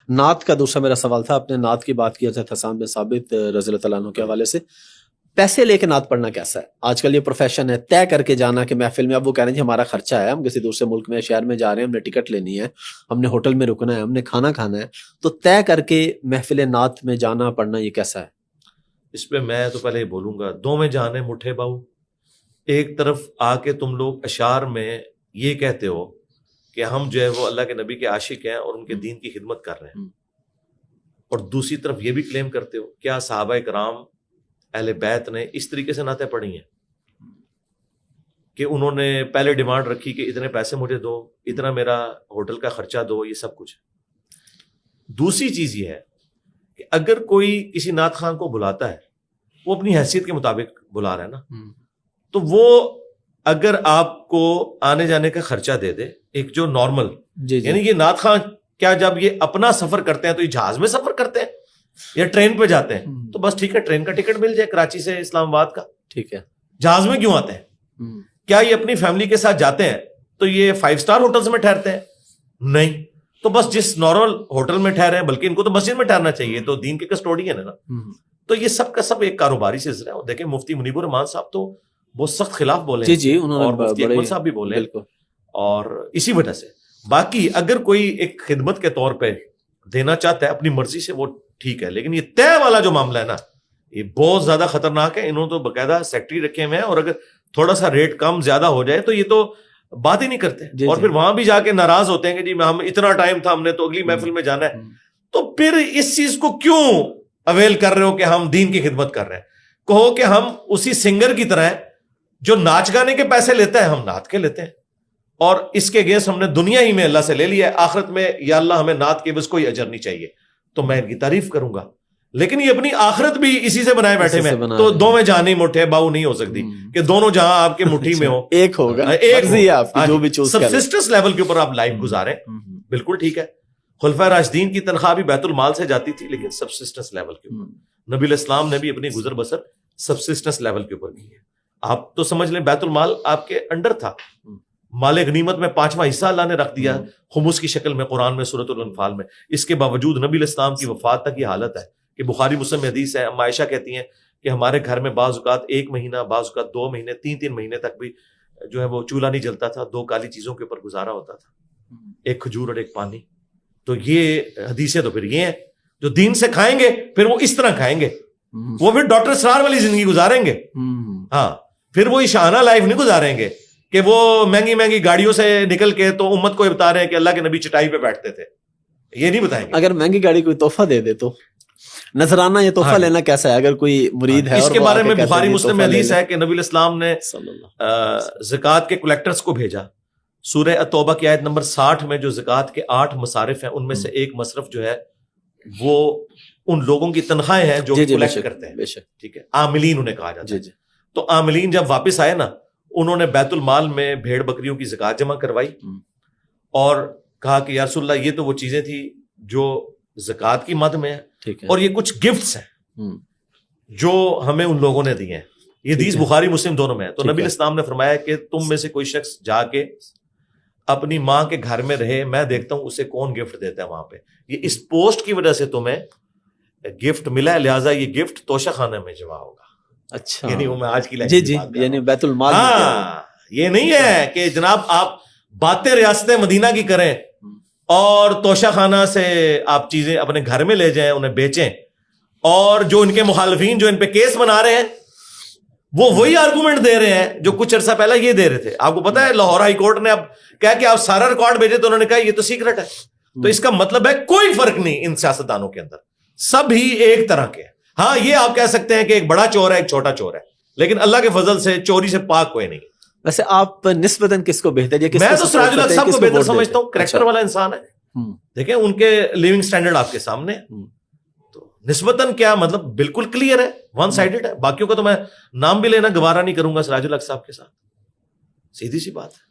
نعت کا دوسرا میرا سوال تھا، آپ نے نعت کی بات کی حضرت حسان بن ثابت رضی اللہ تعالیٰ عنہ کے حوالے سے، پیسے لے کے نعت پڑھنا کیسا ہے؟ آج کل یہ پروفیشن ہے، طے کر کے جانا کہ محفل میں، اب وہ کہہ رہے ہیں جی ہمارا خرچہ ہے، ہم کسی دوسرے ملک میں شہر میں جا رہے ہیں، ہم نے ٹکٹ لینی ہے، ہم نے ہوٹل میں رکنا ہے، ہم نے کھانا کھانا ہے، تو طے کر کے محفل نعت میں جانا پڑھنا یہ کیسا ہے؟ اس پہ میں تو پہلے یہ بولوں گا، دو میں جانے مٹھے باؤ. ایک طرف آ کے تم لوگ اشعار میں یہ کہتے ہو کہ ہم جو ہے وہ اللہ کے نبی کے عاشق ہیں اور ان کے دین کی خدمت کر رہے ہیں، اور دوسری طرف یہ بھی کلیم کرتے ہو کیا صحابہ کرام اہل بیت نے اس طریقے سے نعتیں پڑھی ہیں کہ انہوں نے پہلے ڈیمانڈ رکھی کہ اتنے پیسے مجھے دو، اتنا میرا ہوٹل کا خرچہ دو، یہ سب کچھ. دوسری چیز یہ ہے کہ اگر کوئی کسی نعت خان کو بلاتا ہے، وہ اپنی حیثیت کے مطابق بلا رہا ہے نا، تو وہ اگر آپ کو آنے جانے کا خرچہ دے دے ایک جو نارمل، یعنی یہ نعت خان کیا جب یہ اپنا سفر کرتے ہیں تو یہ جہاز میں سفر کرتے ہیں یا ٹرین پہ جاتے ہیں؟ تو بس ٹھیک ہے، ٹرین کا ٹکٹ مل جائے کراچی سے اسلام آباد کا، ٹھیک ہے. جہاز میں کیوں آتے ہیں؟ کیا یہ اپنی فیملی کے ساتھ جاتے ہیں تو یہ 5 اسٹار ہوٹلز میں ٹھہرتے ہیں؟ نہیں. تو بس جس نارمل ہوٹل میں ٹھہرے ہیں، بلکہ ان کو تو مسجد میں ٹھہرنا چاہیے، تو دین کے کسٹوڈین ہے نا. تو یہ سب کا سب ایک کاروباری سلسلہ ہے. دیکھیں مفتی منیب الرحمان صاحب تو بہت سخت خلاف بولے، جی انہوں نے، اور مفتی اکمل صاحب بھی بولے، اور اسی وجہ سے باقی اگر کوئی ایک خدمت کے طور پہ دینا چاہتا ہے اپنی مرضی سے، وہ ٹھیک ہے. لیکن یہ طے والا جو معاملہ ہے نا، یہ بہت زیادہ خطرناک ہے. انہوں تو باقاعدہ سیکٹری رکھے ہوئے ہیں، اور اگر تھوڑا سا ریٹ کم زیادہ ہو جائے تو یہ تو بات ہی نہیں کرتے، اور پھر وہاں بھی جا کے ناراض ہوتے ہیں کہ جی ہم اتنا ٹائم تھا، ہم نے تو اگلی محفل میں جانا ہے. تو پھر اس چیز کو کیوں اویل کر رہے ہو کہ ہم دین کی خدمت کر رہے ہیں؟ کہو کہ ہم اسی سنگر کی طرح ہیں جو ناچ گانے کے پیسے لیتا ہے، ہم نعت کے لیتے ہیں، اور اس کے گیس ہم نے دنیا ہی میں اللہ سے لے لیا ہے، آخرت میں یا اللہ ہمیں نعت کے بس کوئی اجر نہیں چاہیے. تو میں ان کی تعریف کروں گا، لیکن یہ اپنی آخرت بھی اسی سے بنائے بیٹھے میں، تو دو میں جہاں نہیں مٹھے باؤ نہیں ہو سکتی کہ دونوں جہاں آپ کے مٹھی میں ہو، ایک ہوگا، جو بھی چوز کریں. سبسسٹنس لیول کے اوپر آپ لائف گزاریں، بالکل ٹھیک ہے. خلفائے راشدین کی تنخواہ بھی بیت المال سے جاتی تھی، لیکن سبسسٹنس لیول کے اوپر نبی علیہ السلام نے بھی اپنی گزر بسر سبسسٹنس لیول کے اوپر کی ہے. آپ تو سمجھ لیں بیت المال آپ کے انڈر تھا، مال غنیمت میں 5واں حصہ اللہ نے رکھ دیا خمس کی شکل میں قرآن میں سورۃ الانفال میں. اس کے باوجود نبی علیہ السلام کی وفات تک یہ حالت ہے کہ بخاری مسلم میں حدیث ہے، ام عائشہ کہتی ہیں کہ ہمارے گھر میں بعض اوقات 1 مہینہ، بعض اوقات 2 مہینے، 3 مہینے تک بھی جو ہے وہ چولہا نہیں جلتا تھا، 2 کالی چیزوں کے اوپر گزارا ہوتا تھا، ایک کھجور اور ایک پانی. تو یہ حدیثیں تو پھر یہ ہیں جو دین سے کھائیں گے پھر وہ اس طرح کھائیں گے، وہ پھر ڈاکٹر اسرار والی زندگی گزاریں گے. ہاں، پھر وہ شاہانہ لائف نہیں گزاریں گے کہ وہ مہنگی مہنگی گاڑیوں سے نکل کے تو امت کو بتا رہے ہیں کہ اللہ کے نبی چٹائی پہ بیٹھتے تھے، یہ نہیں بتائیں گے. اگر مہنگی گاڑی کوئی تحفہ دے دے تو نذرانہ یہ تحفہ لینا کیسا ہے؟ اگر کوئی مرید ہے، اس کے بارے میں بخاری مسلم میں حدیث ہے کہ نبی علیہ السلام نے زکوٰۃ کے کلیکٹرز کو بھیجا. سورہ التوبہ کی آیت نمبر 60 میں جو زکوٰۃ کے 8 مصارف ہیں، ان میں سے ایک مصرف جو ہے وہ ان لوگوں کی تنخواہیں ہیں جو کلیکٹ کرتے ہیں، ٹھیک ہے، عاملین انہیں کہا جاتا ہے. تو عاملین جب واپس آئے نا، انہوں نے بیت المال میں بھیڑ بکریوں کی زکوٰۃ جمع کروائی اور کہا کہ یا رسول اللہ یہ تو وہ چیزیں تھی جو زکوٰۃ کی مد میں ہے، اور یہ کچھ گفٹس ہیں جو ہمیں ان لوگوں نے دیے ہیں. یہ حدیث بخاری مسلم دونوں میں ہے. تو نبی علیہ السلام نے فرمایا کہ تم میں سے کوئی شخص جا کے اپنی ماں کے گھر میں رہے، میں دیکھتا ہوں اسے کون گفٹ دیتا ہے وہاں پہ. یہ اس پوسٹ کی وجہ سے تمہیں گفٹ ملا ہے، لہٰذا یہ گفٹ توشہ خانہ میں جمع ہوگا. اچھا، یعنی وہ میں آج کی جی یعنی بیت المال. ہاں، یہ نہیں ہے کہ جناب آپ باتیں ریاست مدینہ کی کریں اور توشہ خانہ سے آپ چیزیں اپنے گھر میں لے جائیں، انہیں بیچیں، اور جو ان کے مخالفین جو ان پہ کیس بنا رہے ہیں وہ وہی آرگومنٹ دے رہے ہیں جو کچھ عرصہ پہلے یہ دے رہے تھے. آپ کو پتا ہے لاہور ہائی کورٹ نے اب کہا کہ آپ سارا ریکارڈ بھیجے، تو انہوں نے کہا یہ تو سیکرٹ ہے. تو اس کا مطلب ہے کوئی فرق نہیں ان سیاستدانوں کے اندر، سب ہی ایک طرح کے ہیں. ہاں، یہ آپ کہہ سکتے ہیں کہ ایک بڑا چور ہے، ایک چھوٹا چور ہے، لیکن اللہ کے فضل سے چوری سے پاک کوئی نہیں. ویسے آپ نسبتاً کس کو بہتر؟ میں تو سراج الحق صاحب کو بہتر سمجھتا ہوں، کریکٹر والا انسان ہے. دیکھیں ان کے لیونگ سٹینڈرڈ آپ کے سامنے، تو نسبتاً کیا مطلب بالکل کلیئر ہے، ون سائیڈڈ ہے. باقیوں کا تو میں نام بھی لینا گوارا نہیں کروں گا سراج الحق صاحب کے ساتھ، سیدھی سی بات ہے.